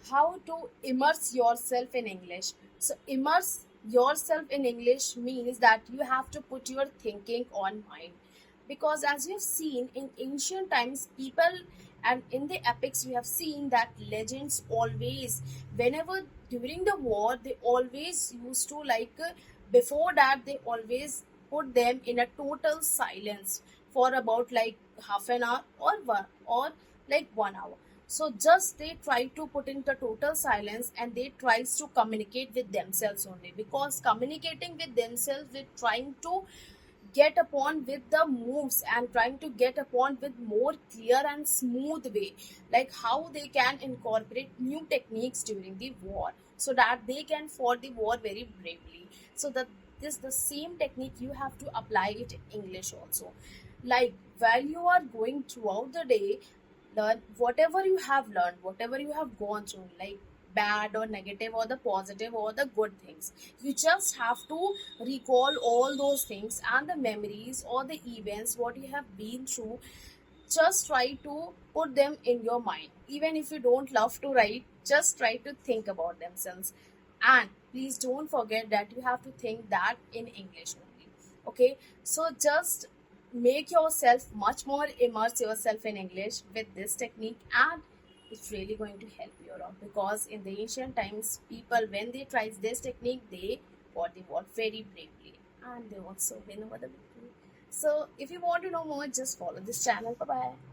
how to immerse yourself in English. So, immerse yourself in English means that you have to put your thinking on mind. Because as we have seen in ancient times, people and in the epics, we have seen that legends always, whenever during the war, they always used to before that, they always put them in a total silence for about like half an hour or like 1 hour. So just they try to put in the total silence and they tries to communicate with themselves only, because communicating with themselves, with trying to get upon with the moves and trying to get upon with more clear and smooth way, like how they can incorporate new techniques during the war so that they can fought the war very bravely. So that this the same technique you have to apply it in English also. Like while you are going throughout the day, learn whatever you have learned, whatever you have gone through, like bad or negative or the positive or the good things, you just have to recall all those things and the memories or the events what you have been through. Just try to put them in your mind. Even if you don't love to write, just try to think about themselves. And please don't forget that you have to think that in English only. Okay, so just make yourself much more immerse yourself in English with this technique, and it's really going to help you a lot, because in the ancient times, people when they tried this technique, they fought the war very bravely and they also win over the victory. So if you want to know more, just follow this channel. Bye bye.